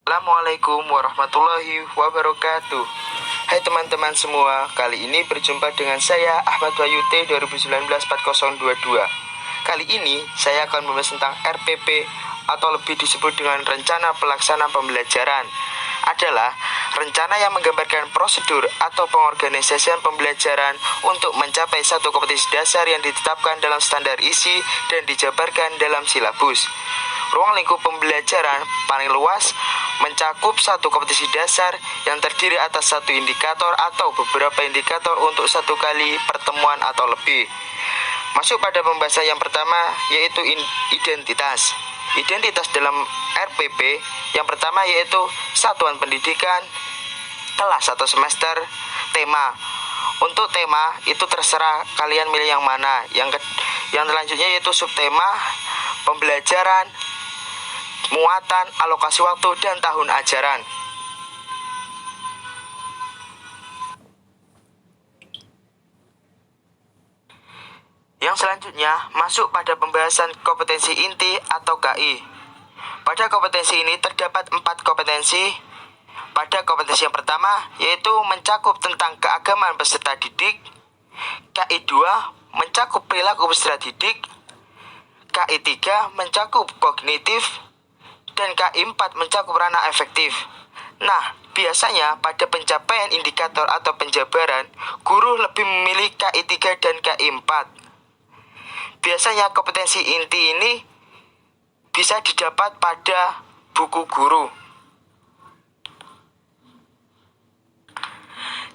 Assalamualaikum warahmatullahi wabarakatuh. Hai teman-teman semua, kali ini berjumpa dengan saya Ahmad Wahyu T 2019-4022. Kali ini saya akan membahas tentang RPP atau lebih disebut dengan Rencana Pelaksana Pembelajaran. Adalah rencana yang menggambarkan prosedur atau pengorganisasian pembelajaran untuk mencapai satu kompetensi dasar yang ditetapkan dalam standar isi dan dijabarkan dalam silabus. Ruang lingkup pembelajaran paling luas mencakup satu kompetensi dasar yang terdiri atas satu indikator atau beberapa indikator untuk satu kali pertemuan atau lebih. Masuk pada pembahasan yang pertama, yaitu identitas. Identitas dalam RPP yang pertama yaitu satuan pendidikan, kelas atau semester, tema. Untuk tema itu terserah kalian milih yang mana. Yang selanjutnya yaitu subtema, pembelajaran, muatan, alokasi waktu, dan tahun ajaran. Yang selanjutnya masuk pada pembahasan kompetensi inti atau KI. Pada kompetensi ini terdapat 4 kompetensi. Pada kompetensi yang pertama yaitu mencakup tentang keagamaan peserta didik. KI 2 mencakup perilaku peserta didik. KI 3 mencakup kognitif. Dan KI 4 mencakup ranah efektif. Nah, biasanya pada pencapaian indikator atau penjabaran, guru lebih memilih KI 3 dan KI 4. Biasanya kompetensi inti ini bisa didapat pada buku guru.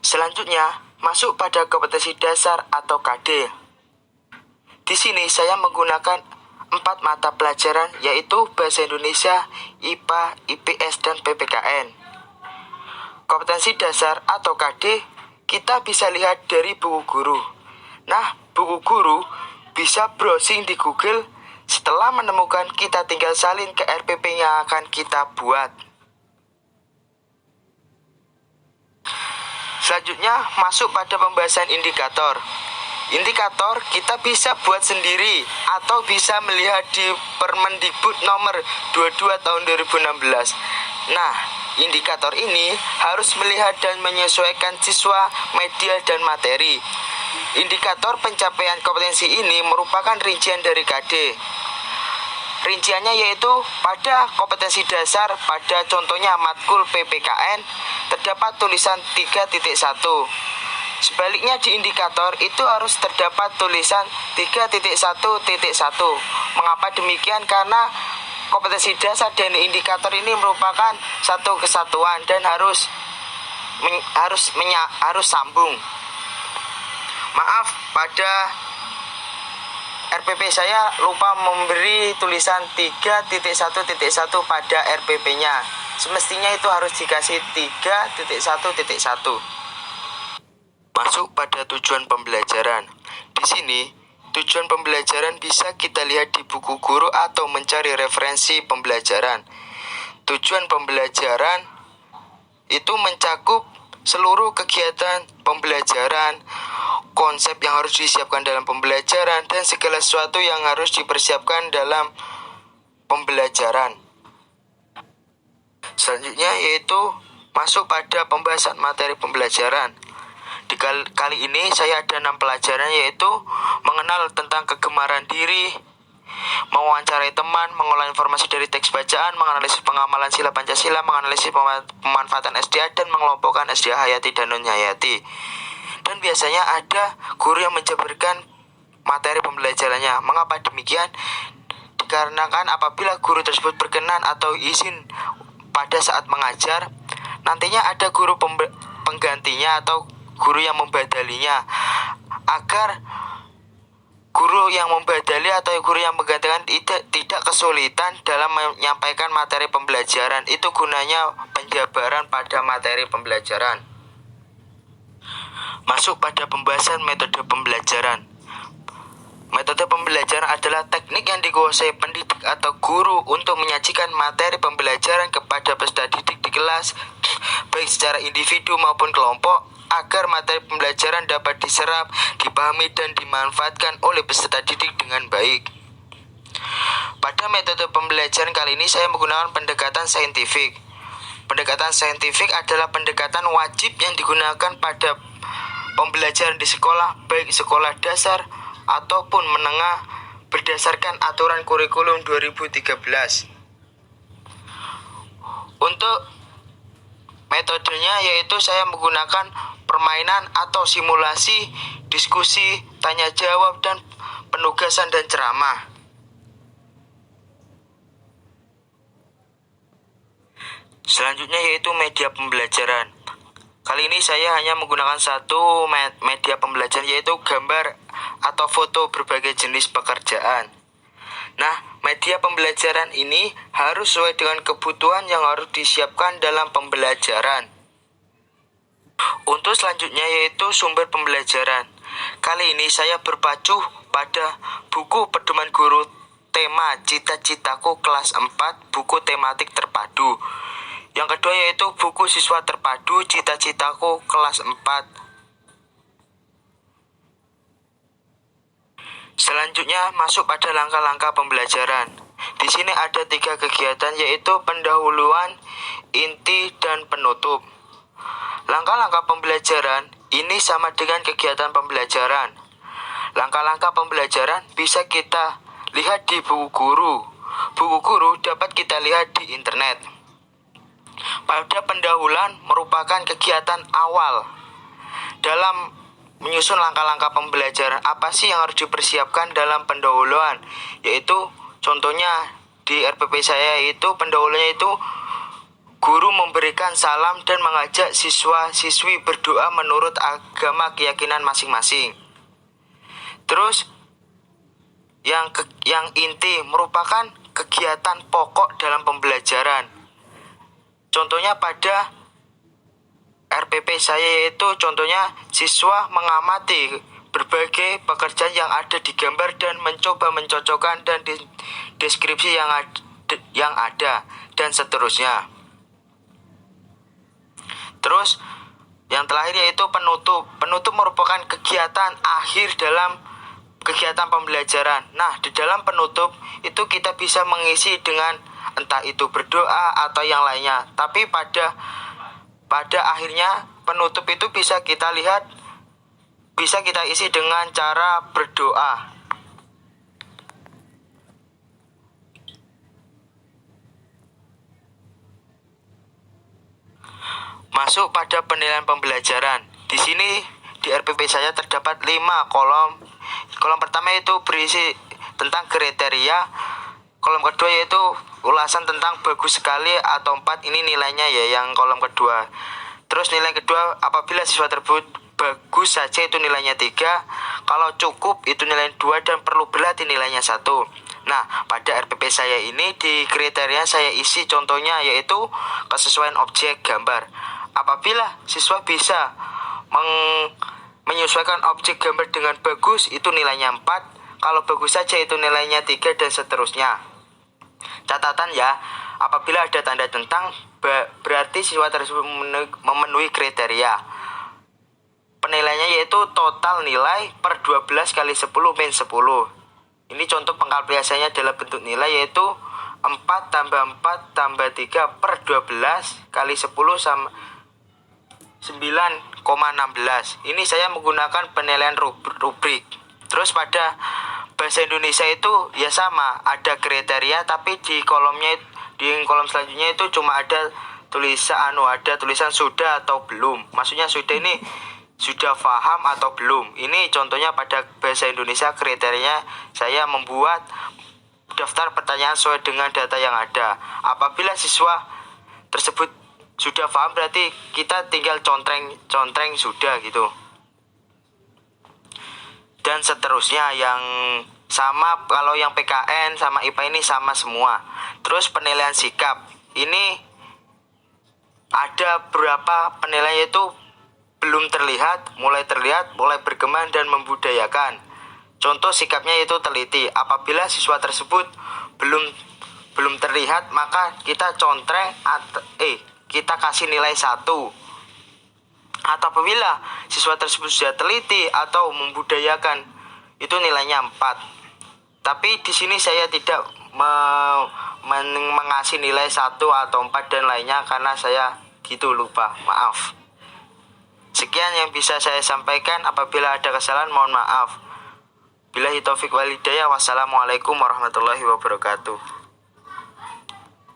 Selanjutnya, masuk pada kompetensi dasar atau KD. Di sini saya menggunakan 4 mata pelajaran yaitu Bahasa Indonesia, IPA, IPS, dan PPKN. Kompetensi dasar atau KD kita bisa lihat dari buku guru. Nah, buku guru bisa browsing di Google. Setelah menemukan, kita tinggal salin ke RPP yang akan kita buat. Selanjutnya masuk pada pembahasan indikator. Indikator kita bisa buat sendiri atau bisa melihat di Permendikbud nomor 22 tahun 2016. Nah, indikator ini harus melihat dan menyesuaikan siswa, media, dan materi. Indikator pencapaian kompetensi ini merupakan rincian dari KD. Rinciannya yaitu pada kompetensi dasar, pada contohnya matkul PPKN, terdapat tulisan 3.1. Sebaliknya di indikator itu harus terdapat tulisan 3.1.1. Mengapa demikian? Karena kompetensi dasar dan indikator ini merupakan satu kesatuan dan harus sambung. Maaf, pada RPP saya lupa memberi tulisan 3.1.1 pada RPP-nya. Semestinya itu harus dikasih 3.1.1. Masuk pada tujuan pembelajaran. Di sini, tujuan pembelajaran bisa kita lihat di buku guru atau mencari referensi pembelajaran. Tujuan pembelajaran itu mencakup seluruh kegiatan pembelajaran, konsep yang harus disiapkan dalam pembelajaran, dan segala sesuatu yang harus dipersiapkan dalam pembelajaran. Selanjutnya yaitu masuk pada pembahasan materi pembelajaran. Di kali ini saya ada 6 pelajaran yaitu mengenal tentang kegemaran diri, mewawancarai teman, mengolah informasi dari teks bacaan, menganalisis pengamalan sila Pancasila, menganalisis pemanfaatan SDA, dan mengelompokkan SDA Hayati dan non-Hayati. Dan biasanya ada guru yang menjabarkan materi pembelajarannya. Mengapa demikian? Dikarenakan apabila guru tersebut berkenan atau izin pada saat mengajar, nantinya ada guru penggantinya atau guru yang membadalinya, agar guru yang membadali atau guru yang menggantikan tidak kesulitan dalam menyampaikan materi pembelajaran. Itu gunanya penjabaran pada materi pembelajaran. Masuk pada pembahasan metode pembelajaran. Metode pembelajaran adalah teknik yang dikuasai pendidik atau guru untuk menyajikan materi pembelajaran kepada peserta didik di kelas, baik secara individu maupun kelompok, agar materi pembelajaran dapat diserap, dipahami, dan dimanfaatkan oleh peserta didik dengan baik. Pada metode pembelajaran kali ini saya menggunakan pendekatan saintifik. Pendekatan saintifik adalah pendekatan wajib yang digunakan pada pembelajaran di sekolah, baik sekolah dasar ataupun menengah, berdasarkan aturan kurikulum 2013. Untuk metodenya yaitu saya menggunakan permainan atau simulasi, diskusi, tanya jawab, dan penugasan dan ceramah. Selanjutnya yaitu media pembelajaran. Kali ini saya hanya menggunakan satu media pembelajaran, yaitu gambar atau foto berbagai jenis pekerjaan. Nah, media pembelajaran ini harus sesuai dengan kebutuhan yang harus disiapkan dalam pembelajaran. Untuk selanjutnya yaitu sumber pembelajaran. Kali ini saya berpacu pada buku pedoman guru tema Cita-citaku kelas 4, buku tematik terpadu. Yang kedua yaitu buku siswa terpadu Cita-citaku kelas 4. Selanjutnya masuk pada langkah-langkah pembelajaran. Di sini ada 3 kegiatan yaitu pendahuluan, inti, dan penutup. Langkah-langkah pembelajaran ini sama dengan kegiatan pembelajaran. Langkah-langkah pembelajaran bisa kita lihat di buku guru. Buku guru dapat kita lihat di internet. Pada pendahuluan merupakan kegiatan awal dalam menyusun langkah-langkah pembelajaran. Apa sih yang harus dipersiapkan dalam pendahuluan? Yaitu contohnya di RPP saya itu pendahulunya itu guru memberikan salam dan mengajak siswa-siswi berdoa menurut agama keyakinan masing-masing. Terus yang inti merupakan kegiatan pokok dalam pembelajaran. Contohnya pada RPP saya yaitu contohnya siswa mengamati berbagai pekerjaan yang ada di gambar dan mencoba mencocokkan dan deskripsi yang ada dan seterusnya. Terus yang terakhir yaitu penutup. Penutup merupakan kegiatan akhir dalam kegiatan pembelajaran. Nah, di dalam penutup itu kita bisa mengisi dengan entah itu berdoa atau yang lainnya. Tapi pada akhirnya penutup itu bisa kita lihat, bisa kita isi dengan cara berdoa. Masuk pada penilaian pembelajaran. Di sini di RPP saya terdapat 5 kolom. Kolom pertama itu berisi tentang kriteria. Kolom kedua yaitu ulasan tentang bagus sekali atau 4, ini nilainya ya yang kolom kedua. Terus nilai kedua apabila siswa tersebut bagus saja itu nilainya 3. Kalau cukup itu nilai 2 dan perlu berlatih nilainya 1. Nah, pada RPP saya ini di kriteria saya isi contohnya yaitu kesesuaian objek gambar. Apabila siswa bisa menyesuaikan objek gambar dengan bagus itu nilainya 4. Kalau bagus saja itu nilainya 3 dan seterusnya. Catatan ya, apabila ada tanda tentang berarti siswa tersebut memenuhi kriteria. Penilaiannya yaitu total nilai per 12 kali 10 min 10. Ini contoh pengkalkulasiannya dalam bentuk nilai yaitu 4 tambah 4 tambah 3 per 12 kali 10 sama 9,16. Ini saya menggunakan penilaian rubrik. Terus pada bahasa Indonesia itu ya sama, ada kriteria tapi di kolom selanjutnya itu cuma ada tulisan sudah atau belum. Maksudnya sudah ini sudah paham atau belum. Ini contohnya pada bahasa Indonesia kriterianya saya membuat daftar pertanyaan sesuai dengan data yang ada. Apabila siswa tersebut sudah paham berarti kita tinggal contreng sudah gitu. Dan seterusnya yang sama kalau yang PKN sama IPA ini sama semua. Terus penilaian sikap. Ini ada berapa penilaian itu belum terlihat, mulai terlihat, mulai berkembang dan membudayakan. Contoh sikapnya itu teliti. Apabila siswa tersebut belum terlihat maka kita kita kasih nilai 1. Atau apabila siswa tersebut sudah teliti atau membudayakan itu nilainya 4. Tapi di sini saya tidak mengasih nilai 1 atau 4 dan lainnya, karena saya gitu lupa, maaf. Sekian yang bisa saya sampaikan. Apabila ada kesalahan mohon maaf. Billahi taufik wal hidayah. Wassalamualaikum warahmatullahi wabarakatuh.